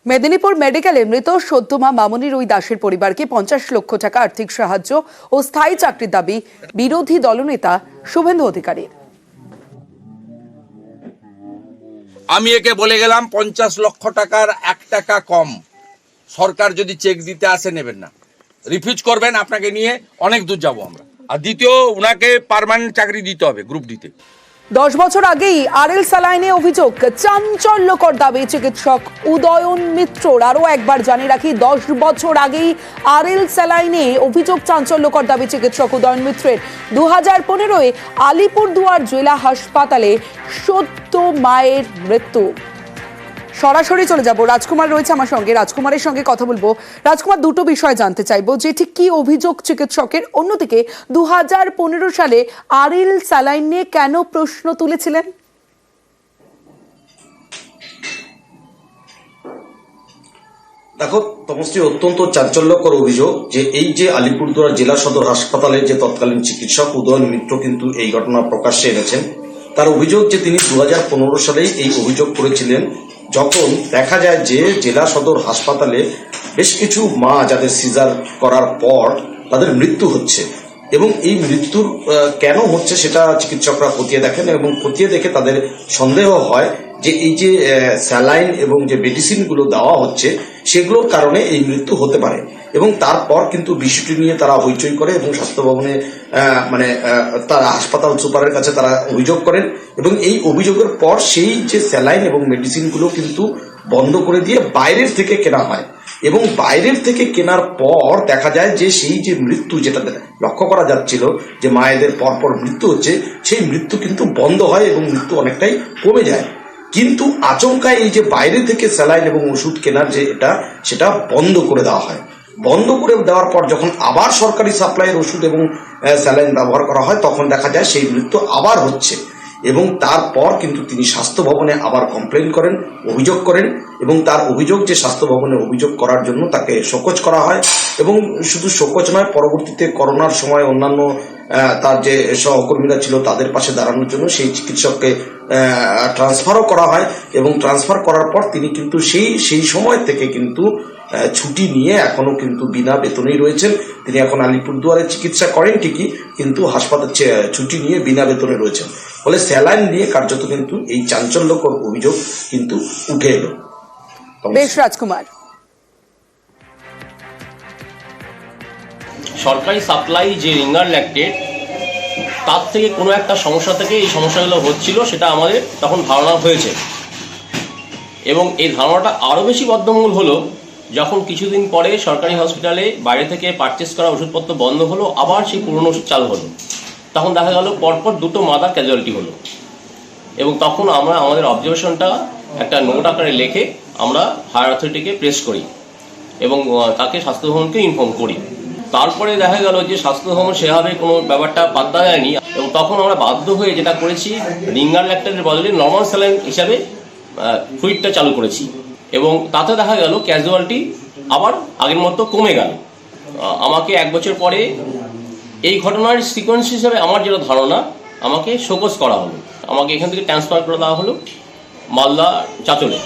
মেদিনীপুর মেডিকেলে মৃত সদ্যমা মামনি রুই দাসের পরিবারকে 50 লক্ষ টাকা আর্থিক সাহায্য ও স্থায়ী চাকরির দাবি বিরোধী দলনেতা শুভেন্দু অধিকারীর। আমি একে বলে গেলাম 50 লক্ষ টাকার 1 টাকা কম সরকার যদি চেক দিতে আসে নেবেন না, রিফিউজ করবেন, আপনাকে নিয়ে অনেক দূর যাব আমরা। আর দ্বিতীয়, উনাকে পার্মানেন্ট চাকরি দিতে হবে গ্রুপ ডিতে। 10 বছর আগেই আরএল স্যালাইনে অভিযোগ, চাঞ্চল্যকর দাবি চিকিৎসক উদয়ন মিত্রর। আরো একবার জানিয়ে রাখি, 10 বছর আগেই আরএল স্যালাইনে অভিযোগ, চাঞ্চল্যকর দাবি চিকিৎসক উদয়ন মিত্রের। 2015-এ আলিপুরদুয়ার জেলা হাসপাতালে সদ্য মায়ের মৃত্যু। সরাসরি চলে যাব, রাজকুমার রয়েছে আমার সঙ্গে, রাজকুমারের সঙ্গে কথা বলবো। রাজকুমার, দুটো বিষয় জানতে চাইবো, যে ঠিক কি অভিযোগ চিকিৎসকের, অন্যদিকে 2015 সালে আরএল স্যালাইন নিয়ে কেন প্রশ্ন তুলেছিলেন? দেখো তমশ্রী, অত্যন্ত চাঞ্চল্যকর অভিযোগ যে এই যে আলিপুরদুয়ার জেলা সদর হাসপাতালে যে তৎকালীন চিকিৎসক উদয়ন মিত্র কিন্তু এই ঘটনা প্রকাশ্যে এনেছেন। তার অভিযোগ যে তিনি 2015 সালেই এই অভিযোগ করেছিলেন, যখন দেখা যায় যে জেলা সদর হাসপাতালে বেশ কিছু মা যাদের সিজার করার পর তাদের মৃত্যু হচ্ছে, এবং এই মৃত্যুর কেন হচ্ছে সেটা চিকিৎসকরা খতিয়ে দেখেন, এবং খতিয়ে দেখে তাদের সন্দেহ হয় যে এই যে স্যালাইন এবং যে মেডিসিনগুলো দেওয়া হচ্ছে সেগুলোর কারণে এই মৃত্যু হতে পারে। এবং তারপর কিন্তু বিষয়টি নিয়ে তারা হইচই করে এবং স্বাস্থ্য ভবনে তারা হাসপাতাল সুপারের কাছে তারা অভিযোগ করেন, এবং এই অভিযোগের পর সেই যে স্যালাইন এবং মেডিসিনগুলো কিন্তু বন্ধ করে দিয়ে বাইরের থেকে কেনা হয়। এবং বাইরের থেকে কেনার পর দেখা যায় যে সেই যে মৃত্যু, যেটা লক্ষ্য করা যাচ্ছিল যে মায়েদের পরপর মৃত্যু হচ্ছে, সেই মৃত্যু কিন্তু বন্ধ হয় এবং মৃত্যু অনেকটাই কমে যায়। কিন্তু আচমকায় এই যে বাইরে থেকে স্যালাইন এবং ওষুধ কেনার যে সেটা বন্ধ করে দেওয়া হয়। বন্ধ করে দেওয়ার পর যখন আবার সরকারি সাপ্লাইয়ের ওষুধ এবং স্যালাইন ব্যবহার করা হয়, তখন দেখা যায় সেই মৃত্যু আবার হচ্ছে। এবং তারপর কিন্তু তিনি স্বাস্থ্য ভবনে আবার কমপ্লেন করেন, অভিযোগ করেন, এবং তার অভিযোগ যে স্বাস্থ্য ভবনে অভিযোগ করার জন্য তাকে শোকজ করা হয়। এবং শুধু শোকজ নয়, পরবর্তীতে করোনার সময় অন্যান্য তার যে সহকর্মীরা ছিল তাদের পাশে দাঁড়ানোর জন্য সেই চিকিৎসককে ট্রান্সফারও করা হয়। এবং ট্রান্সফার করার পর তিনি কিন্তু সেই সময় থেকে কিন্তু ছুটি নিয়ে এখনো কিন্তু বিনা বেতনেই রয়েছেন। তিনি এখন আলিপুরদুয়ারে চিকিৎসা করেন ঠিকই, কিন্তু হাসপাতাল ছুটি নিয়ে বিনা বেতনে রয়েছেন। ফলে স্যালাইন নিয়ে কার্যত কিন্তু এই চাঞ্চল্যকর অভিযোগ কিন্তু উঠে এলো। বেশ রাজকুমার, সরকারি সাপ্লাই যে রিঙ্গার ল্যাকটেড, তার থেকে কোনো একটা সমস্যা থেকে এই সমস্যাগুলো হচ্ছিল, সেটা আমাদের তখন ধারণা হয়েছে। এবং এই ধারণাটা আরও বেশি বদ্ধমূল হলো যখন কিছুদিন পরে সরকারি হসপিটালে বাইরে থেকে পারচেস করা ওষুধপত্র বন্ধ হলো, আবার সেই পুরনো ওষুধ চালু হলো। তখন দেখা গেল পরপর 2টো মাদার ক্যাজুয়ালিটি হলো। এবং তখন আমরা আমাদের অবজারভেশনটা একটা নোট আকারে লিখে আমরা হায়ার অথরিটিকে প্রেস করি এবং তাকে স্বাস্থ্য ভবনকে ইনফর্ম করি। তারপরে দেখা গেল যে স্বাস্থ্য ভবন সেভাবে কোনো ব্যাপারটা পাত্তা দেয়নি, এবং তখন আমরা বাধ্য হয়ে যেটা করেছি, রিঙ্গার ল্যাকটেডের বদলে নর্মাল স্যালাইন হিসাবে ফ্লুইডটা চালু করেছি। এবং তাতে দেখা গেল ক্যাজুয়ালিটি আবার আগের মতো কমে গেল। আমাকে 1 বছর পরে এই ঘটনার সিকোয়েন্স হিসাবে আমার যেটা ধারণা, আমাকে শোকজ করা হলো, আমাকে এখান থেকে ট্রান্সফার করে দেওয়া হলো মালদা চাঁচলে।